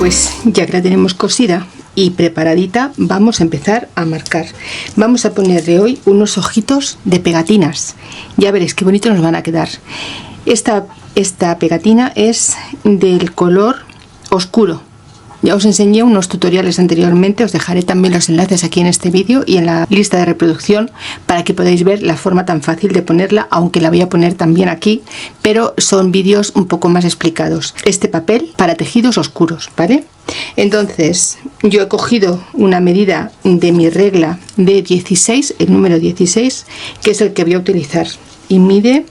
Pues ya que la tenemos cosida y preparadita, vamos a empezar a marcar. Vamos a ponerle hoy unos ojitos de pegatinas. Ya veréis qué bonitos nos van a quedar. Esta pegatina es del color oscuro. Ya os enseñé unos tutoriales anteriormente, os dejaré también los enlaces aquí en este vídeo y en la lista de reproducción para que podáis ver la forma tan fácil de ponerla, aunque la voy a poner también aquí, pero son vídeos un poco más explicados. Este papel para tejidos oscuros, ¿vale? Entonces yo he cogido una medida de mi regla de 16, el número 16, que es el que voy a utilizar, y mide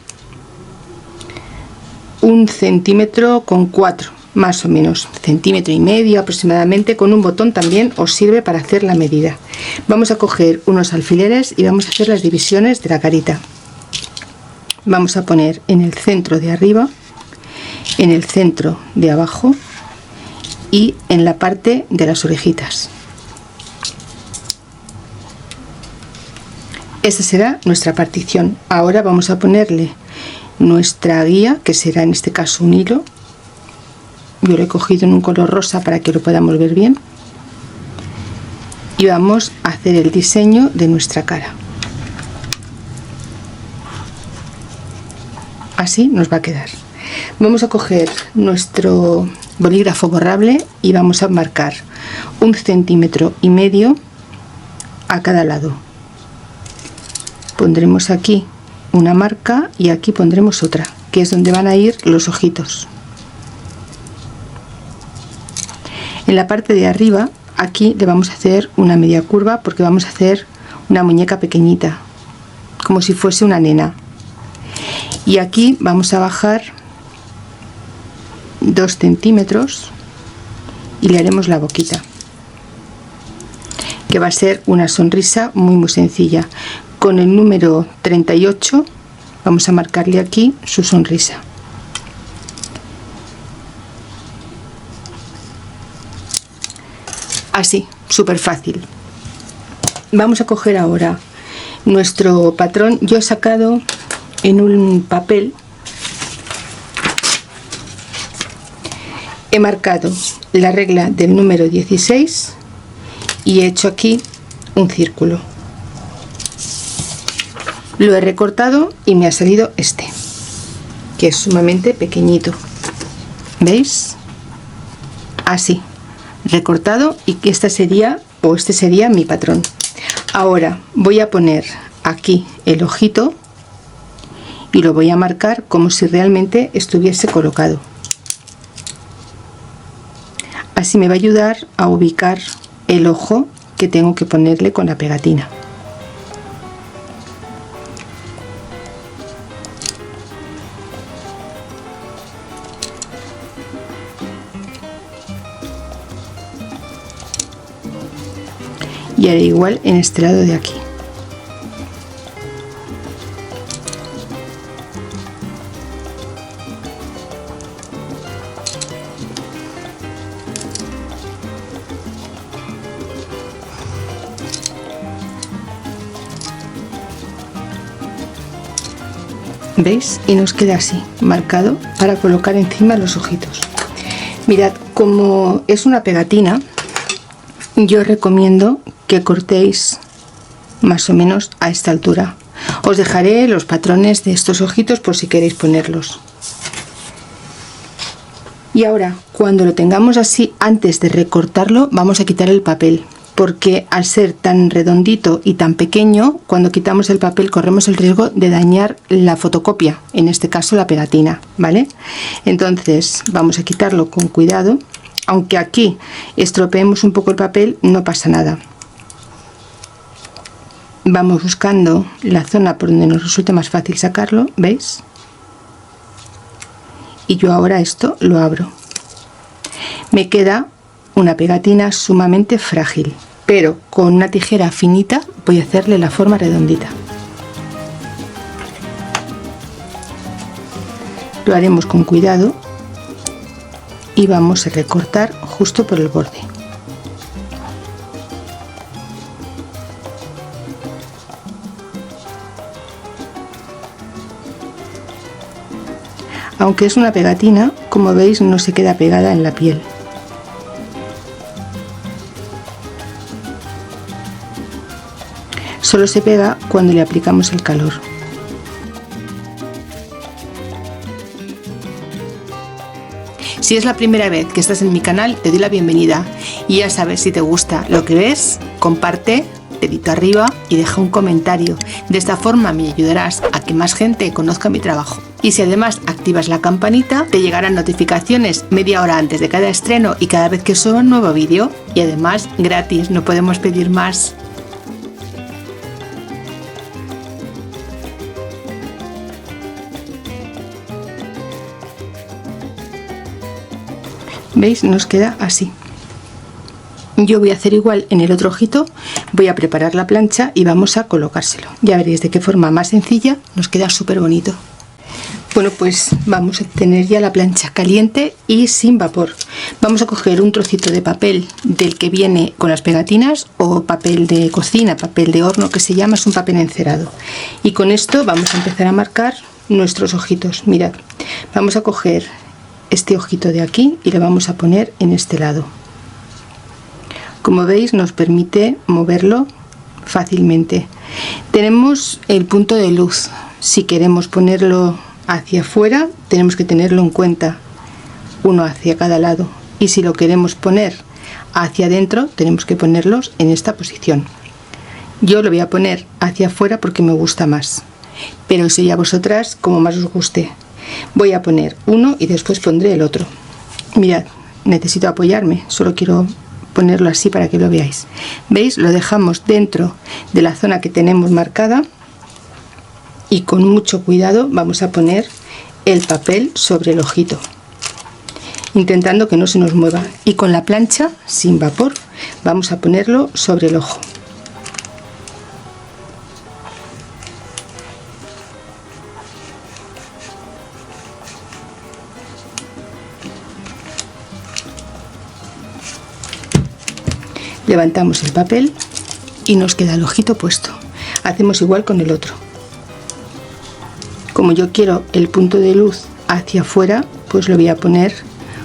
1,4 centímetros, más o menos, 1,5 centímetros aproximadamente. Con un botón también os sirve para hacer la medida. Vamos a coger unos alfileres y vamos a hacer las divisiones de la carita. Vamos a poner en el centro de arriba, en el centro de abajo y en la parte de las orejitas. Esta será nuestra partición. Ahora vamos a ponerle nuestra guía, que será en este caso un hilo. Yo lo he cogido en un color rosa para que lo podamos ver bien, y vamos a hacer el diseño de nuestra cara. Así nos va a quedar. Vamos a coger nuestro bolígrafo borrable y vamos a marcar 1,5 centímetros a cada lado. Pondremos aquí una marca y aquí pondremos otra, que es donde van a ir los ojitos. En la parte de arriba, aquí le vamos a hacer una media curva porque vamos a hacer una muñeca pequeñita, como si fuese una nena. Y aquí vamos a bajar 2 centímetros y le haremos la boquita, que va a ser una sonrisa muy sencilla. Con el número 38 vamos a marcarle aquí su sonrisa. Así, súper fácil. Vamos a coger ahora nuestro patrón. Yo he sacado en un papel, he marcado la regla del número 16 y he hecho aquí un círculo. Lo he recortado y me ha salido este, que es sumamente pequeñito. ¿Veis? Así, recortado, y que este sería mi patrón. Ahora voy a poner aquí el ojito y lo voy a marcar como si realmente estuviese colocado. Así me va a ayudar a ubicar el ojo que tengo que ponerle con la pegatina. Y haré igual en este lado de aquí. ¿Veis? Y nos queda así, marcado para colocar encima los ojitos. Mirad, como es una pegatina, yo recomiendo que cortéis más o menos a esta altura. Os dejaré los patrones de estos ojitos por si queréis ponerlos. Y ahora, cuando lo tengamos así, antes de recortarlo, vamos a quitar el papel, porque al ser tan redondito y tan pequeño, cuando quitamos el papel corremos el riesgo de dañar la fotocopia, en este caso la pegatina, ¿vale? Entonces vamos a quitarlo con cuidado. Aunque aquí estropeemos un poco el papel, no pasa nada. Vamos buscando la zona por donde nos resulte más fácil sacarlo, ¿veis? Y yo ahora esto lo abro. Me queda una pegatina sumamente frágil, pero con una tijera finita voy a hacerle la forma redondita. Lo haremos con cuidado y vamos a recortar justo por el borde. Aunque es una pegatina, como veis no se queda pegada en la piel. solo se pega cuando le aplicamos el calor. Si es la primera vez que estás en mi canal, te doy la bienvenida y ya sabes, si te gusta lo que ves, comparte, dedito arriba y deja un comentario. De esta forma me ayudarás a que más gente conozca mi trabajo. Y si además activas la campanita, te llegarán notificaciones media hora antes de cada estreno y cada vez que suba un nuevo vídeo. Y además gratis, no podemos pedir más. ¿Veis? Nos queda así. Yo voy a hacer igual en el otro ojito, voy a preparar la plancha y vamos a colocárselo. Ya veréis de qué forma más sencilla nos queda súper bonito. Bueno, pues vamos a tener ya la plancha caliente y sin vapor. Vamos a coger un trocito de papel del que viene con las pegatinas o papel de cocina, papel de horno que se llama, es un papel encerado. Y con esto vamos a empezar a marcar nuestros ojitos. Mirad, vamos a coger este ojito de aquí y lo vamos a poner en este lado. Como veis, nos permite moverlo fácilmente. Tenemos el punto de luz. Si queremos ponerlo hacia afuera, tenemos que tenerlo en cuenta, uno hacia cada lado, y si lo queremos poner hacia adentro, tenemos que ponerlos en esta posición. Yo lo voy a poner hacia afuera porque me gusta más, pero si ya vosotras, como más os guste. Voy a poner uno y después pondré el otro. Mirad, necesito apoyarme, solo quiero ponerlo así para que lo veáis. ¿Veis? Lo dejamos dentro de la zona que tenemos marcada y con mucho cuidado vamos a poner el papel sobre el ojito, intentando que no se nos mueva, y con la plancha sin vapor vamos a ponerlo sobre el ojo. Levantamos el papel y nos queda el ojito puesto. Hacemos igual con el otro. Como yo quiero el punto de luz hacia afuera, pues lo voy a poner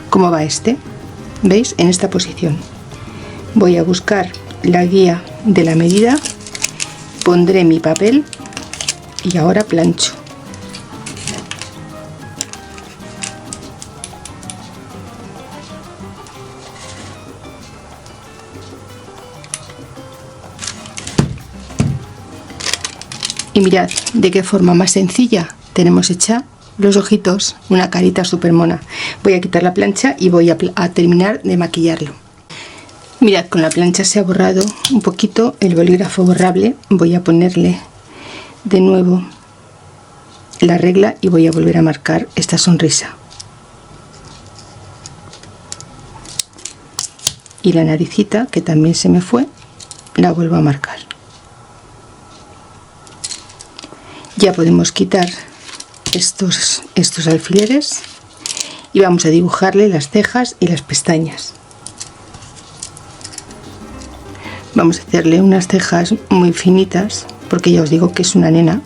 como va este. ¿Veis? En esta posición. Voy a buscar la guía de la medida, pondré mi papel y ahora plancho. Y mirad de qué forma más sencilla tenemos hecha los ojitos, una carita súper mona. Voy a quitar la plancha y voy a terminar de maquillarlo. Mirad, con la plancha se ha borrado un poquito el bolígrafo borrable. Voy a ponerle de nuevo la regla y voy a volver a marcar esta sonrisa. Y la naricita, que también se me fue, la vuelvo a marcar. Ya podemos quitar estos alfileres y vamos a dibujarle las cejas y las pestañas. Vamos a hacerle unas cejas muy finitas porque ya os digo que es una nena.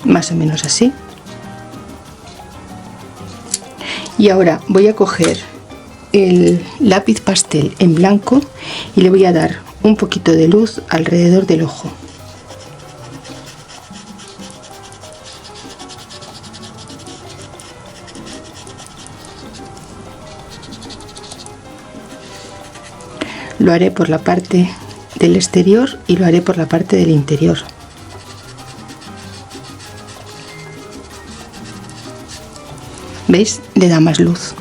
Más o menos así. Y ahora voy a coger el lápiz pastel en blanco y le voy a dar un poquito de luz alrededor del ojo. Lo haré por la parte del exterior y lo haré por la parte del interior. ¿Veis? Le da más luz.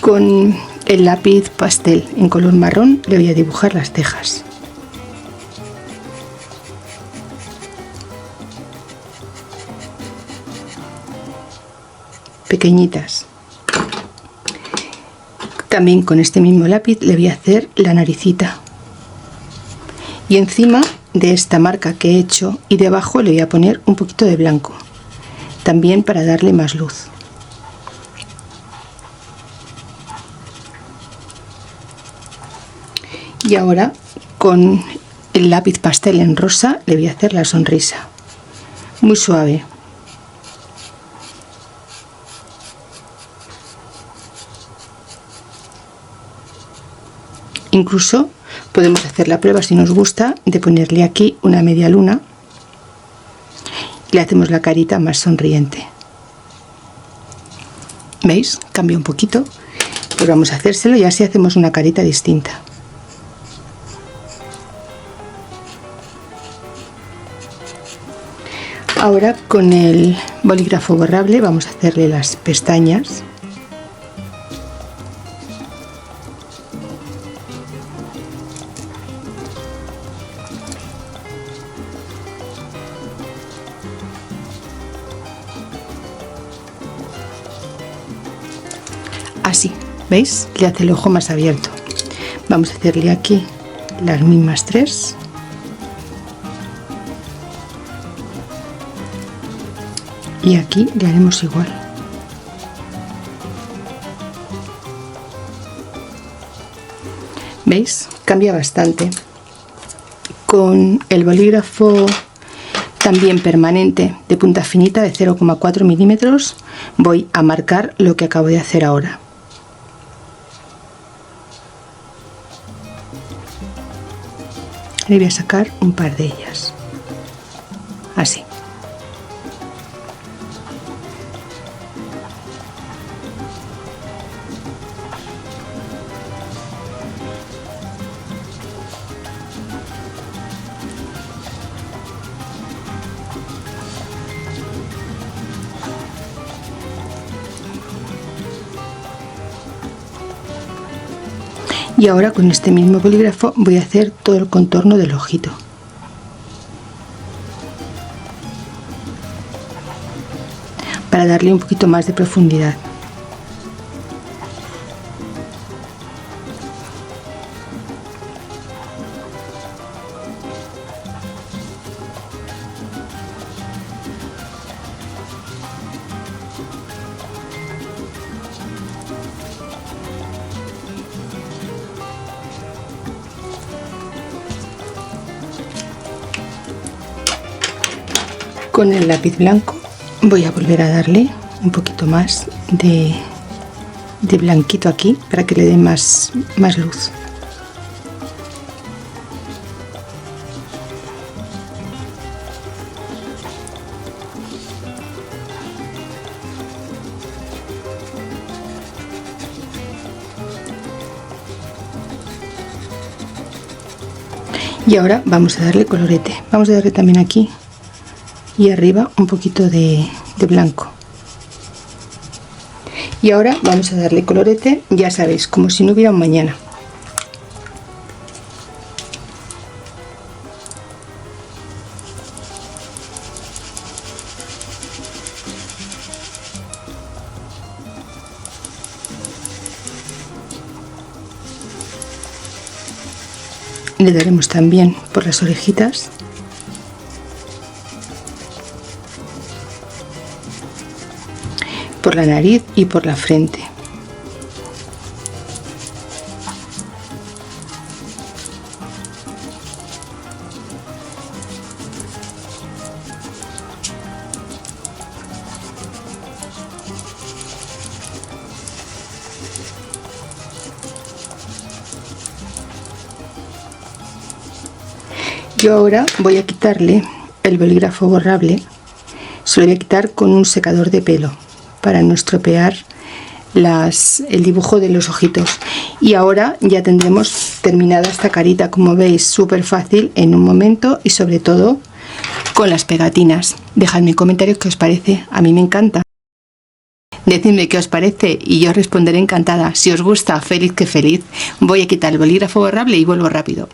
Con el lápiz pastel en color marrón le voy a dibujar las cejas. Pequeñitas. También con este mismo lápiz le voy a hacer la naricita. Y encima de esta marca que he hecho y debajo le voy a poner un poquito de blanco. también para darle más luz. Y ahora con el lápiz pastel en rosa le voy a hacer la sonrisa, muy suave. Incluso podemos hacer la prueba, si nos gusta, de ponerle aquí una media luna y le hacemos la carita más sonriente. ¿Veis? Cambia un poquito. Pues vamos a hacérselo y así hacemos una carita distinta. Ahora con el bolígrafo borrable vamos a hacerle las pestañas. Así, ¿veis? Le hace el ojo más abierto. Vamos a hacerle aquí las mismas tres. Y aquí le haremos igual. ¿Veis? Cambia bastante. Con el bolígrafo también permanente de punta finita de 0,4 milímetros voy a marcar lo que acabo de hacer ahora. Le voy a sacar un par de ellas. Así. Y ahora con este mismo bolígrafo voy a hacer todo el contorno del ojito. Para darle un poquito más de profundidad. Con el lápiz blanco voy a volver a darle un poquito más de blanquito aquí para que le dé más luz. Y ahora vamos a darle colorete. Vamos a darle también aquí y arriba un poquito de blanco. Y ahora vamos a darle colorete, ya sabéis, como si no hubiera un mañana. Le daremos también por las orejitas. Por la nariz y por la frente. Yo ahora voy a quitarle el bolígrafo borrable, se lo voy a quitar con un secador de pelo para no estropear el dibujo de los ojitos. Y ahora ya tendremos terminada esta carita, como veis, súper fácil en un momento, y sobre todo con las pegatinas. Dejadme en comentarios qué os parece, a mí me encanta. Decidme qué os parece y yo responderé encantada. Si os gusta, feliz que feliz. Voy a quitar el bolígrafo borrable y vuelvo rápido.